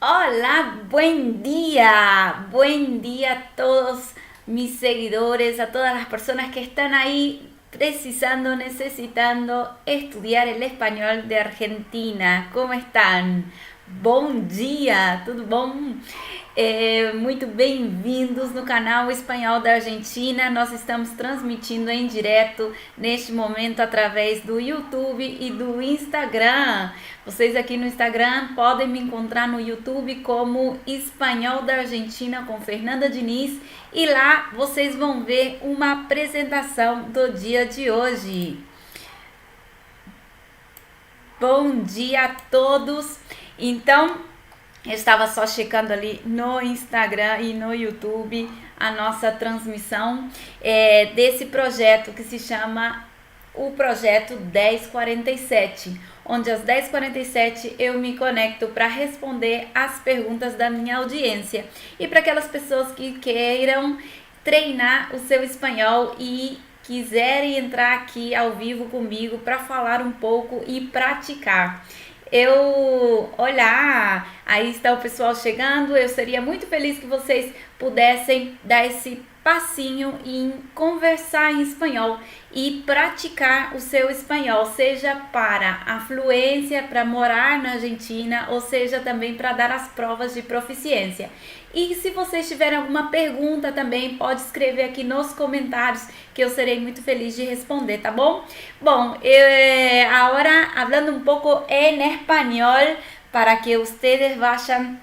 Hola, buen día a todos mis seguidores, a todas las personas que están ahí precisando, necesitando estudiar el español de Argentina. ¿Cómo están? Bom dia, tudo bom? Muito bem-vindos no canal Espanhol da Argentina. Nós estamos transmitindo em direto neste momento através do YouTube e do Instagram. Vocês aqui no Instagram podem me encontrar no YouTube como Espanhol da Argentina com Fernanda Diniz e lá vocês vão ver uma apresentação do dia de hoje. Bom dia a todos! Então, eu estava só checando ali no Instagram e no YouTube a nossa transmissão desse projeto que se chama o Projeto 1047, onde às 10h47 eu me conecto para responder as perguntas da minha audiência e para aquelas pessoas que queiram treinar o seu espanhol e quiserem entrar aqui ao vivo comigo para falar um pouco e praticar. Olá, aí está o pessoal chegando. Eu seria muito feliz que vocês pudessem dar esse passinho em conversar em espanhol e praticar o seu espanhol, seja para a fluência, para morar na Argentina, ou seja também para dar as provas de proficiência. E se vocês tiverem alguma pergunta também, pode escrever aqui nos comentários que eu serei muito feliz de responder, tá bom? Bom, ahora hablando un poco en español para que ustedes vayan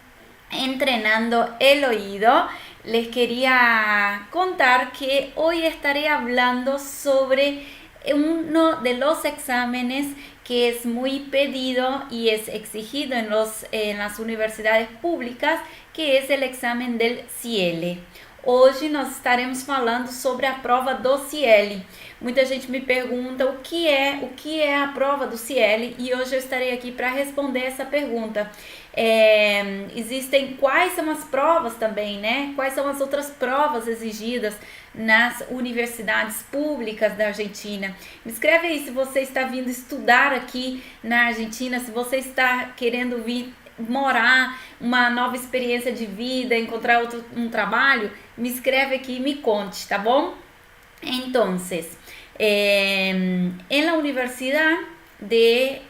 entrenando el oído, les quería contar que hoy estaré hablando sobre uno de los exámenes que es muy pedido y es exigido en las universidades públicas, que es el examen del CIELE. Hoje nós estaremos falando sobre a prova do CIELE. Muita gente me pergunta o que é a prova do CIELE e hoje eu estarei aqui para responder essa pergunta. Existem quais são as provas também, né? Quais são as outras provas exigidas nas universidades públicas da Argentina? Me escreve aí se você está vindo estudar aqui na Argentina, se você está querendo vir morar, uma nova experiência de vida, encontrar um trabalho, me escreve aqui e me conte, tá bom? Entonces, en la universidad en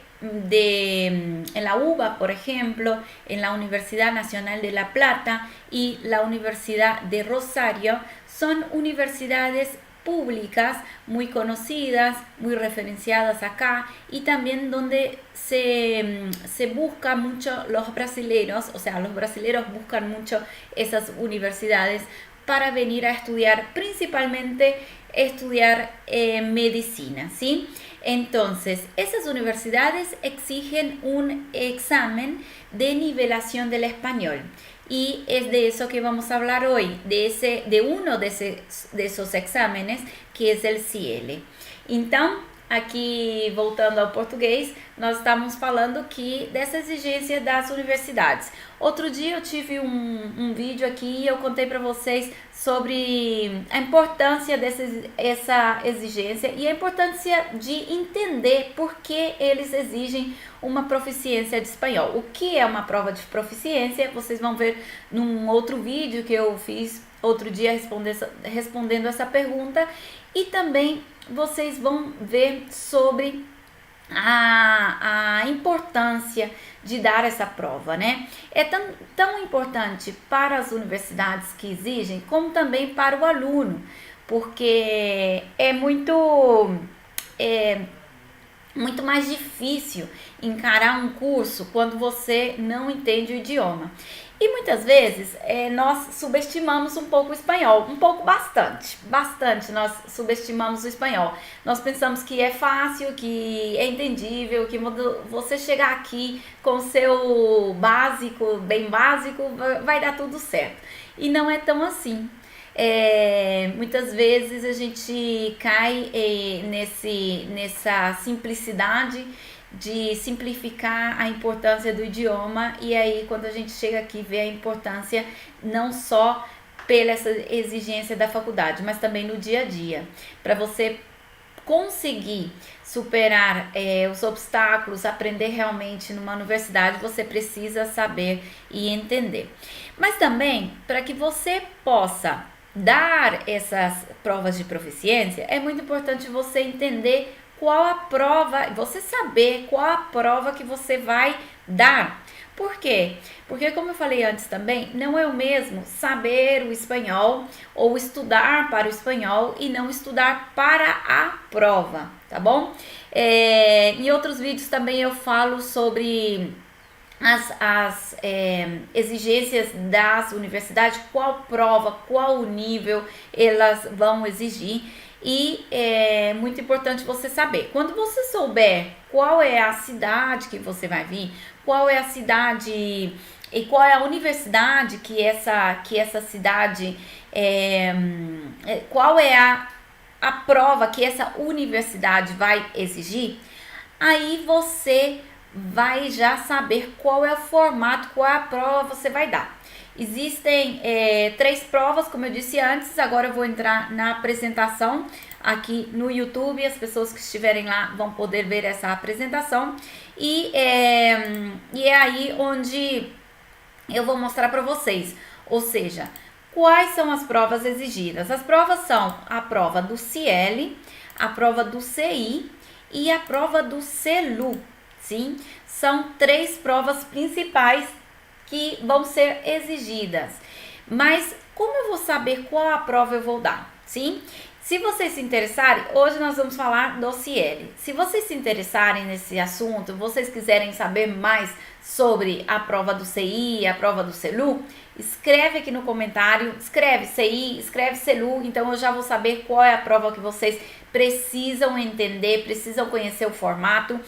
la UBA, por ejemplo, en la Universidad Nacional de La Plata y la Universidad de Rosario, son universidades públicas muy conocidas, muy referenciadas acá y también donde se busca mucho los brasileros, o sea, los brasileros buscan mucho esas universidades para venir a estudiar, principalmente estudiar medicina, ¿sí? Entonces, esas universidades exigen un examen de nivelación del español. Y es de eso que vamos a hablar hoy, de uno de esos exámenes, que es el CIELE. Então, aqui voltando ao português, nós estamos falando aqui dessa exigência das universidades. Outro dia eu tive um vídeo aqui e eu contei para vocês sobre a importância dessa exigência e a importância de entender por que eles exigem uma proficiência de espanhol. O que é uma prova de proficiência? Vocês vão ver num outro vídeo que eu fiz outro dia respondendo essa pergunta, e também vocês vão ver sobre a importância de dar essa prova, né? É tão importante para as universidades que exigem, como também para o aluno, porque é muito mais difícil encarar um curso quando você não entende o idioma. E muitas vezes nós subestimamos um pouco o espanhol, bastante nós subestimamos o espanhol. Nós pensamos que é fácil, que é entendível, que você chegar aqui com o seu básico, bem básico, vai dar tudo certo. E não é tão assim. Muitas vezes a gente cai nessa simplicidade de simplificar a importância do idioma, e aí quando a gente chega aqui vê a importância não só pela essa exigência da faculdade, mas também no dia a dia, para você conseguir superar os obstáculos, aprender realmente numa universidade, você precisa saber e entender. Mas também, para que você possa dar essas provas de proficiência, é muito importante você entender qual a prova, você saber qual a prova que você vai dar. Por quê? Porque, como eu falei antes também, não é o mesmo saber o espanhol ou estudar para o espanhol e não estudar para a prova, tá bom? Em outros vídeos também eu falo sobre as exigências das universidades, qual prova, qual o nível elas vão exigir. E é muito importante você saber. Quando você souber qual é a cidade que você vai vir, qual é a cidade e qual é a universidade que essa cidade, qual é a prova que essa universidade vai exigir, aí você vai já saber qual é o formato, qual é a prova você vai dar. Existem 3 provas, como eu disse antes. Agora eu vou entrar na apresentação aqui no YouTube. As pessoas que estiverem lá vão poder ver essa apresentação. E é aí onde eu vou mostrar para vocês. Ou seja, quais são as provas exigidas? As provas são a prova do CIEL, a prova do CI e a prova do CELU. Sim, são 3 provas principais que vão ser exigidas. Mas como eu vou saber qual a prova eu vou dar? Sim? Se vocês se interessarem, hoje nós vamos falar do CIEL. Se vocês se interessarem nesse assunto, vocês quiserem saber mais sobre a prova do CI, a prova do CELU, escreve aqui no comentário, escreve CI, escreve CELU, então eu já vou saber qual é a prova que vocês precisam entender, precisam conhecer o formato.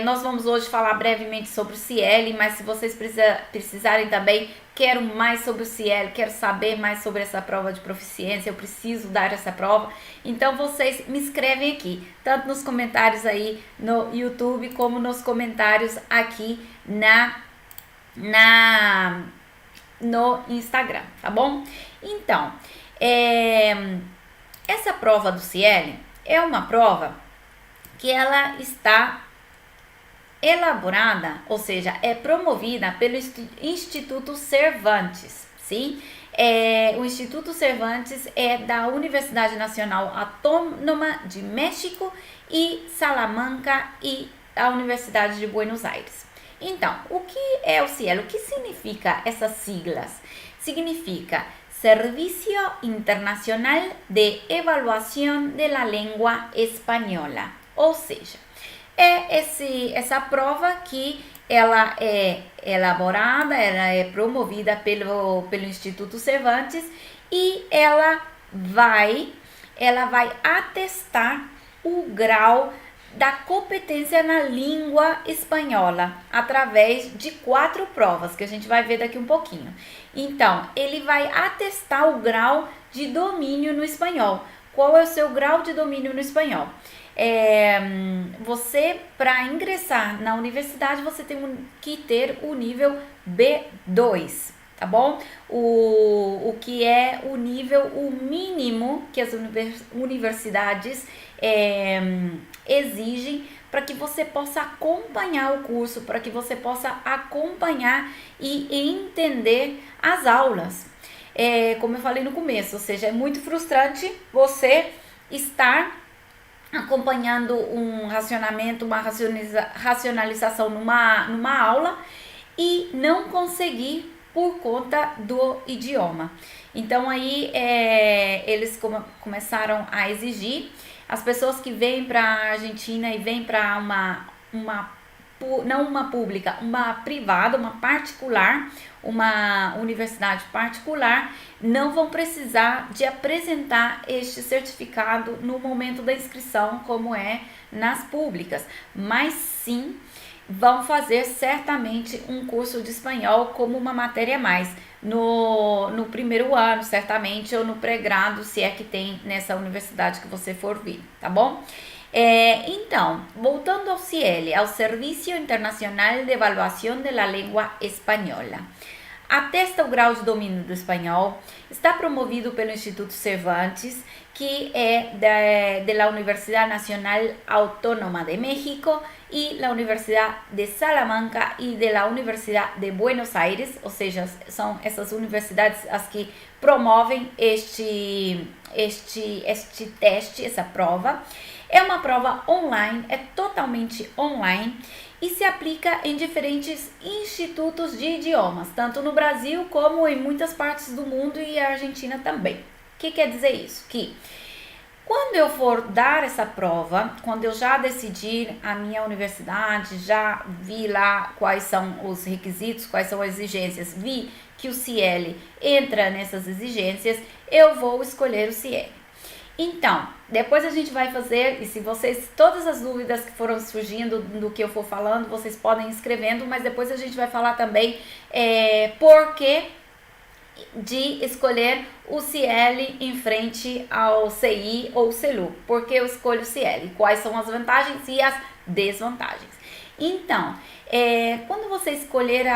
Nós vamos hoje falar brevemente sobre o CIEL, mas se vocês precisarem também, quero mais sobre o CIEL, quero saber mais sobre essa prova de proficiência, eu preciso dar essa prova, então vocês me escrevem aqui, tanto nos comentários aí no YouTube, como nos comentários aqui no Instagram, tá bom? Então, essa prova do CIEL é uma prova que ela está elaborada, ou seja, é promovida pelo Instituto Cervantes, sim? O Instituto Cervantes é da Universidade Nacional Autônoma de México e Salamanca e a Universidade de Buenos Aires. Então, o que é o CIEL? O que significa essas siglas? Significa Servicio Internacional de Evaluación de la Lengua Española, ou seja, essa prova que ela é elaborada, ela é promovida pelo Instituto Cervantes e ela vai atestar o grau da competência na língua espanhola através de 4 provas que a gente vai ver daqui um pouquinho. Então, ele vai atestar o grau de domínio no espanhol. Qual é o seu grau de domínio no espanhol? Você, para ingressar na universidade, você tem que ter o nível B2, tá bom? O que é o nível, o mínimo que as universidades exigem para que você possa acompanhar o curso, para que você possa acompanhar e entender as aulas. Como eu falei no começo, ou seja, é muito frustrante você estar acompanhando um racionamento, uma racionalização numa aula e não conseguir por conta do idioma. Então aí eles começaram a exigir as pessoas que vêm para a Argentina e vêm para não uma pública, uma privada, uma particular, uma universidade particular, não vão precisar de apresentar este certificado no momento da inscrição, como é nas públicas, mas sim vão fazer certamente um curso de espanhol como uma matéria a mais no primeiro ano, certamente, ou no pré-grado, se é que tem nessa universidade que você for vir, tá bom? Então, voltando ao CIEL, ao Serviço Internacional de Evaluação de la Língua Espanhola. atesta o grau de domínio do espanhol, está promovido pelo Instituto Cervantes, que é da Universidad Nacional Autónoma de México e da Universidade de Salamanca e da Universidade de Buenos Aires, ou seja, são essas universidades as que promovem este teste, essa prova. É uma prova online, é totalmente online e se aplica em diferentes institutos de idiomas, tanto no Brasil como em muitas partes do mundo e a Argentina também. O que quer dizer isso? Que quando eu for dar essa prova, quando eu já decidir a minha universidade, já vi lá quais são os requisitos, quais são as exigências, vi que o CIEL entra nessas exigências, eu vou escolher o CIEL. Então, depois a gente vai fazer, e se vocês, todas as dúvidas que foram surgindo do que eu for falando, vocês podem ir escrevendo, mas depois a gente vai falar também por que de escolher o CIEL em frente ao CI ou CELU. Por que eu escolho o CIEL? Quais são as vantagens e as desvantagens? Então, quando você escolher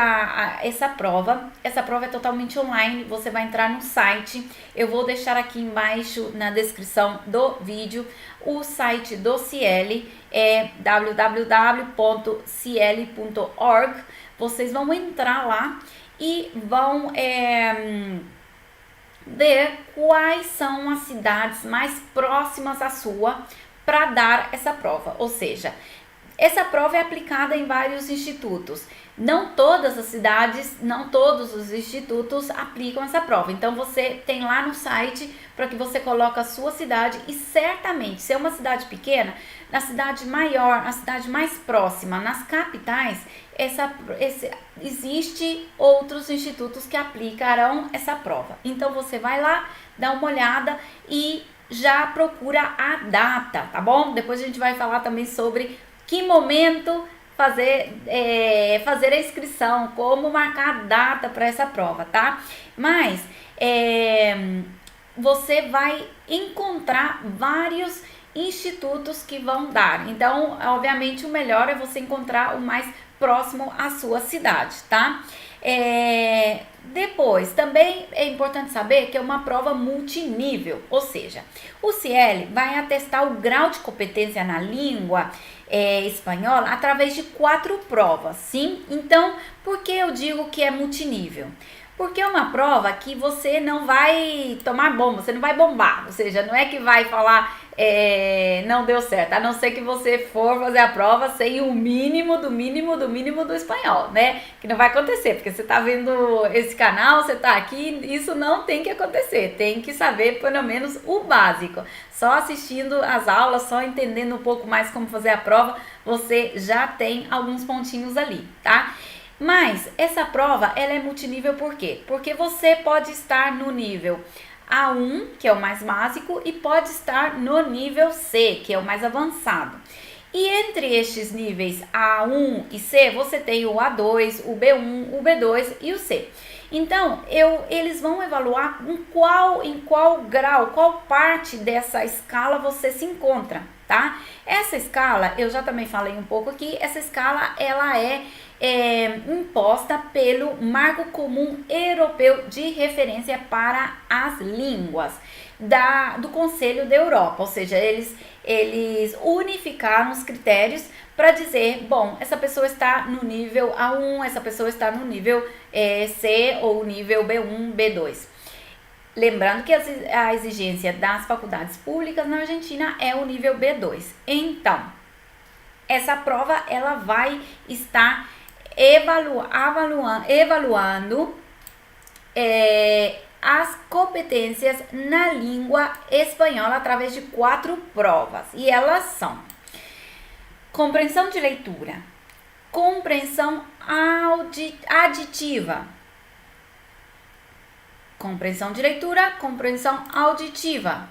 essa prova é totalmente online, você vai entrar no site, eu vou deixar aqui embaixo na descrição do vídeo, o site do CIEL é www.ciel.org, vocês vão entrar lá e vão ver quais são as cidades mais próximas à sua para dar essa prova, ou seja, essa prova é aplicada em vários institutos. Não todas as cidades, não todos os institutos aplicam essa prova. Então, você tem lá no site para que você coloque a sua cidade e certamente, se é uma cidade pequena, na cidade maior, na cidade mais próxima, nas capitais, existe outros institutos que aplicarão essa prova. Então, você vai lá, dá uma olhada e já procura a data, tá bom? Depois a gente vai falar também sobre que momento fazer a inscrição, como marcar a data para essa prova, tá? Mas você vai encontrar vários institutos que vão dar. Então, obviamente, o melhor é você encontrar o mais próximo à sua cidade, tá? Depois, também é importante saber que é uma prova multinível, ou seja, o CIEL vai atestar o grau de competência na língua espanhola através de 4 provas, sim? Então, por que eu digo que é multinível? Porque é uma prova que você não vai tomar bomba, você não vai bombar, ou seja, não é que vai falar não deu certo, a não ser que você for fazer a prova sem o mínimo do mínimo do mínimo do espanhol, né? Que não vai acontecer, porque você tá vendo esse canal, você tá aqui, isso não tem que acontecer, tem que saber pelo menos o básico. Só assistindo as aulas, só entendendo um pouco mais como fazer a prova, você já tem alguns pontinhos ali, tá? Mas essa prova, ela é multinível por quê? Porque você pode estar no nível A1, que é o mais básico, e pode estar no nível C, que é o mais avançado. E entre estes níveis A1 e C, você tem o A2, o B1, o B2 e o C. Então, eles vão avaliar em qual grau, qual parte dessa escala você se encontra, tá? Essa escala, eu já também falei um pouco aqui, essa escala, ela é imposta pelo Marco Comum Europeu de Referência para as Línguas do Conselho da Europa, ou seja, eles unificaram os critérios para dizer, bom, essa pessoa está no nível A1, essa pessoa está no nível C ou nível B1, B2. Lembrando que a exigência das faculdades públicas na Argentina é o nível B2. Então, essa prova ela vai estar evaluando as competências na língua espanhola através de 4 provas. E elas são compreensão de leitura, compreensão aditiva, compreensão de leitura, compreensão auditiva,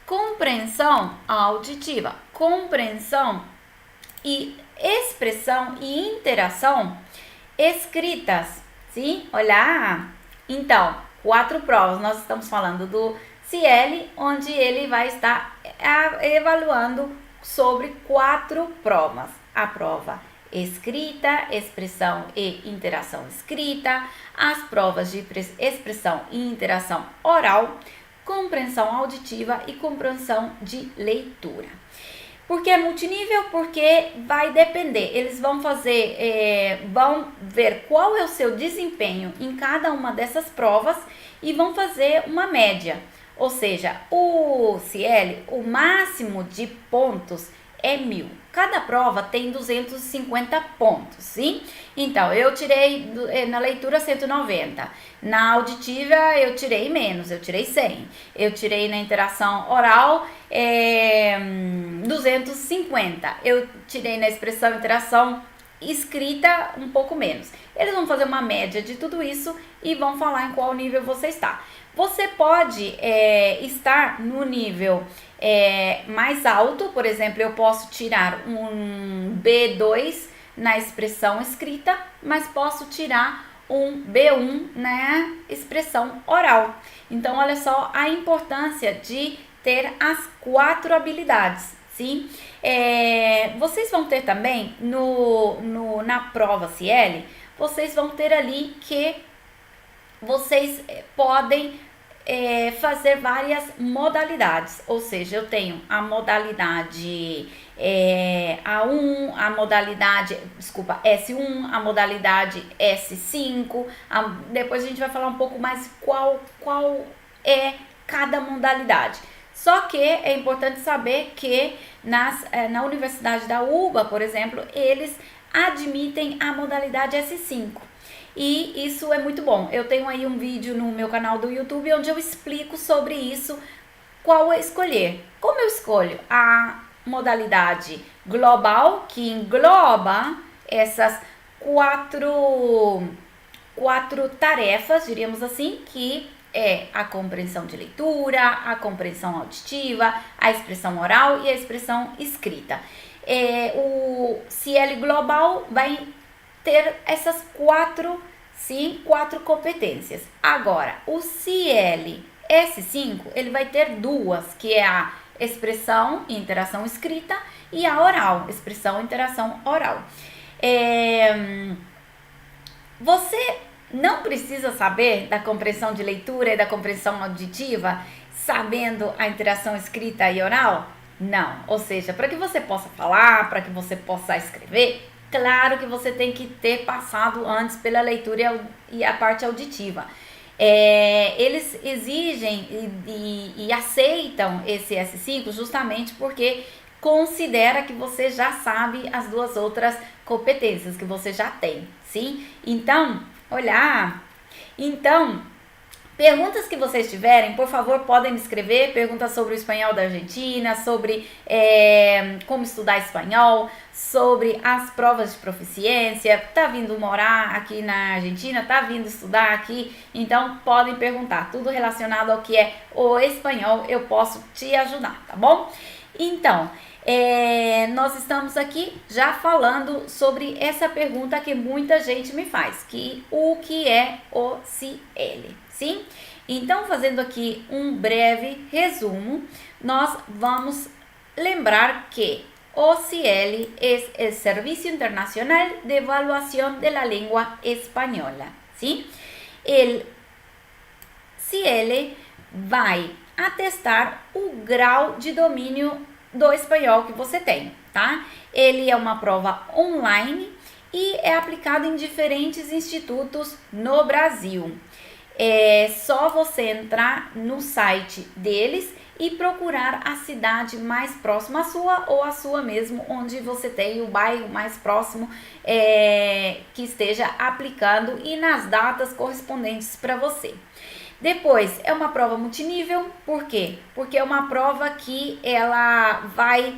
compreensão auditiva, compreensão e expressão e interação escritas, sim? Olha, então, 4 provas, nós estamos falando do CIEL, onde ele vai estar avaliando sobre 4 provas, a prova escrita, expressão e interação escrita, as provas de expressão e interação oral, compreensão auditiva e compreensão de leitura. Por que multinível? Porque vai depender, eles vão vão ver qual é o seu desempenho em cada uma dessas provas e vão fazer uma média. Ou seja, o CL, o máximo de pontos é 1000. Cada prova tem 250 pontos, sim? Então, eu tirei na leitura 190. Na auditiva, eu tirei menos, eu tirei 100. Eu tirei na interação oral 250. Eu tirei na expressão interação escrita um pouco menos. Eles vão fazer uma média de tudo isso e vão falar em qual nível você está. Você pode estar no nível mais alto, por exemplo, eu posso tirar um B2 na expressão escrita, mas posso tirar um B1 na expressão oral. Então, olha só a importância de ter as 4 habilidades, sim? Vocês vão ter também na prova CL, vocês vão ter ali que vocês podem fazer várias modalidades, ou seja, eu tenho a modalidade A1, a modalidade, S1, a modalidade S5, depois a gente vai falar um pouco mais qual é cada modalidade. Só que é importante saber que na Universidade da UBA, por exemplo, eles admitem a modalidade S5. E isso é muito bom. Eu tenho aí um vídeo no meu canal do YouTube onde eu explico sobre isso, qual escolher. Como eu escolho? A modalidade global, que engloba essas quatro tarefas, diríamos assim, que é a compreensão de leitura, a compreensão auditiva, a expressão oral e a expressão escrita. O CL Global vai ter essas 4 competências. Agora, o CL S5, ele vai ter 2, que é a expressão e interação escrita e a oral, expressão e interação oral. Você não precisa saber da compreensão de leitura e da compreensão auditiva sabendo a interação escrita e oral? Não. Ou seja, para que você possa falar, para que você possa escrever, claro que você tem que ter passado antes pela leitura e a parte auditiva. Eles exigem e aceitam esse S5 justamente porque considera que você já sabe as 2 outras competências que você já tem, sim? Então, perguntas que vocês tiverem, por favor, podem me escrever. Perguntas sobre o espanhol da Argentina, sobre como estudar espanhol, sobre as provas de proficiência. Tá vindo morar aqui na Argentina, tá vindo estudar aqui, então podem perguntar. Tudo relacionado ao que é o espanhol, eu posso te ajudar, tá bom? Então, nós estamos aqui já falando sobre essa pergunta que muita gente me faz, o que é o CL, sim? Então, fazendo aqui um breve resumo, nós vamos lembrar que o CL é o Serviço Internacional de Evaluação da Língua Espanhola, sim? O CL vai atestar o grau de domínio do espanhol que você tem, tá? Ele é uma prova online e é aplicado em diferentes institutos no Brasil. É só você entrar no site deles e procurar a cidade mais próxima à sua ou a sua mesmo, onde você tem o bairro mais próximo que esteja aplicando e nas datas correspondentes para você. Depois, é uma prova multinível, por quê? Porque é uma prova que ela vai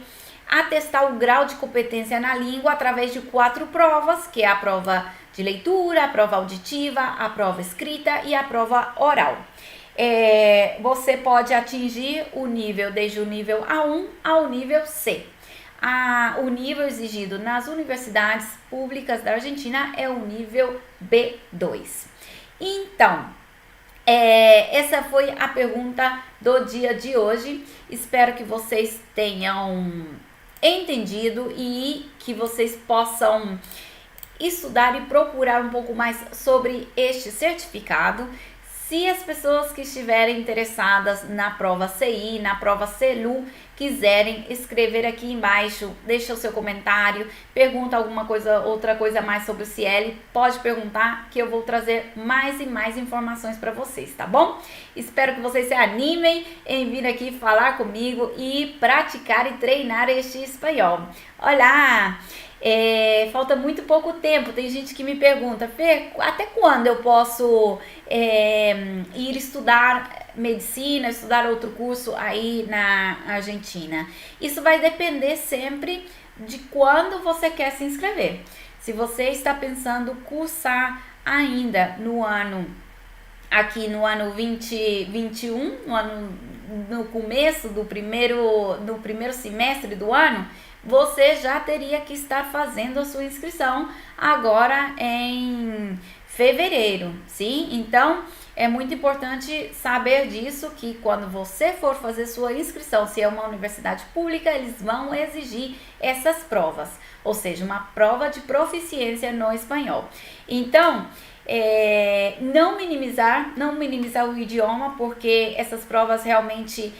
atestar o grau de competência na língua através de 4 provas, que é a prova de leitura, a prova auditiva, a prova escrita e a prova oral. Você pode atingir o nível, desde o nível A1 ao nível C. O nível exigido nas universidades públicas da Argentina é o nível B2. Então, essa foi a pergunta do dia de hoje. Espero que vocês tenham entendido e que vocês possam estudar e procurar um pouco mais sobre este certificado. Se as pessoas que estiverem interessadas na prova CI, na prova CELU, quiserem escrever aqui embaixo, deixa o seu comentário, pergunta alguma coisa, outra coisa mais sobre o CL, pode perguntar que eu vou trazer mais e mais informações para vocês, tá bom? Espero que vocês se animem em vir aqui falar comigo e praticar e treinar este espanhol. Olá! Falta muito pouco tempo. Tem gente que me pergunta, Fê, até quando eu posso ir estudar medicina, estudar outro curso aí na Argentina? Isso vai depender sempre de quando você quer se inscrever. Se você está pensando cursar ainda no ano 2021, no começo do primeiro semestre do ano, você já teria que estar fazendo a sua inscrição agora em fevereiro, sim? Então, é muito importante saber disso, que quando você for fazer sua inscrição, se é uma universidade pública, eles vão exigir essas provas, ou seja, uma prova de proficiência no espanhol. Então, não minimizar o idioma, porque essas provas realmente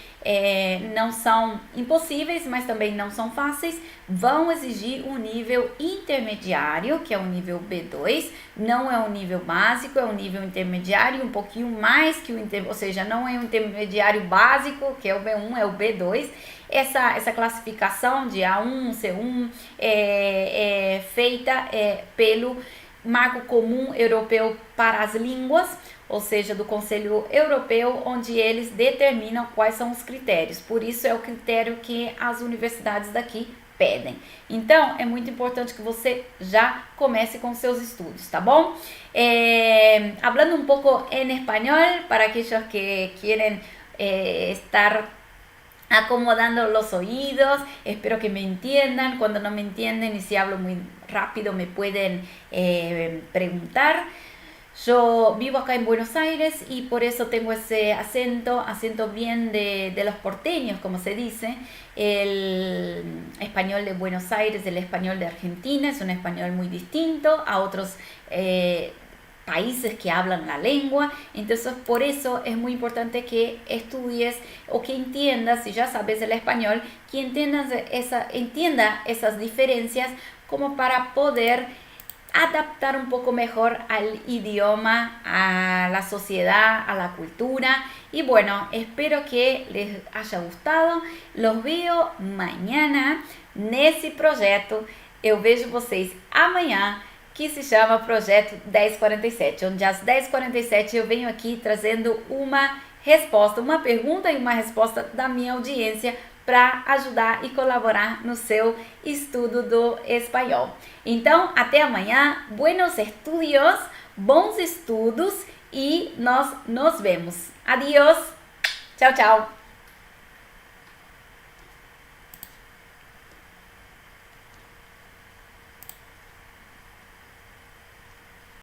não são impossíveis, mas também não são fáceis. Vão exigir um nível intermediário, que é o nível B2, não é um nível básico, é um nível intermediário, um pouquinho mais que ou seja, não é um intermediário básico, que é o B1, é o B2. Essa classificação de A1, C1 é feita pelo Marco Comum Europeu para as Línguas, ou seja, do Conselho Europeu, onde eles determinam quais são os critérios. Por isso é o critério que as universidades daqui pedem. Então, é muito importante que você já comece com seus estudos, tá bom? Hablando um pouco em espanhol, para aqueles que querem estar acomodando los oídos, espero que me entiendan. Cuando no me entienden y si hablo muy rápido me pueden preguntar. Yo vivo acá en Buenos Aires y por eso tengo ese acento bien de los porteños, como se dice. El español de Buenos Aires, el español de Argentina, es un español muy distinto a otros países que hablan la lengua. Entonces por eso es muy importante que estudies o que entiendas, si ya sabes el español, que entienda esas diferencias, como para poder adaptar un poco mejor al idioma, a la sociedad, a la cultura. Y bueno, espero que les haya gustado. Los veo mañana nesse projeto. Eu vejo vocês amanhã, que se chama Projeto 1047, onde às 10h47 eu venho aqui trazendo uma resposta, uma pergunta e uma resposta da minha audiência para ajudar e colaborar no seu estudo do espanhol. Então, até amanhã, buenos estudios, bons estudos e nós nos vemos. Adiós, tchau, tchau.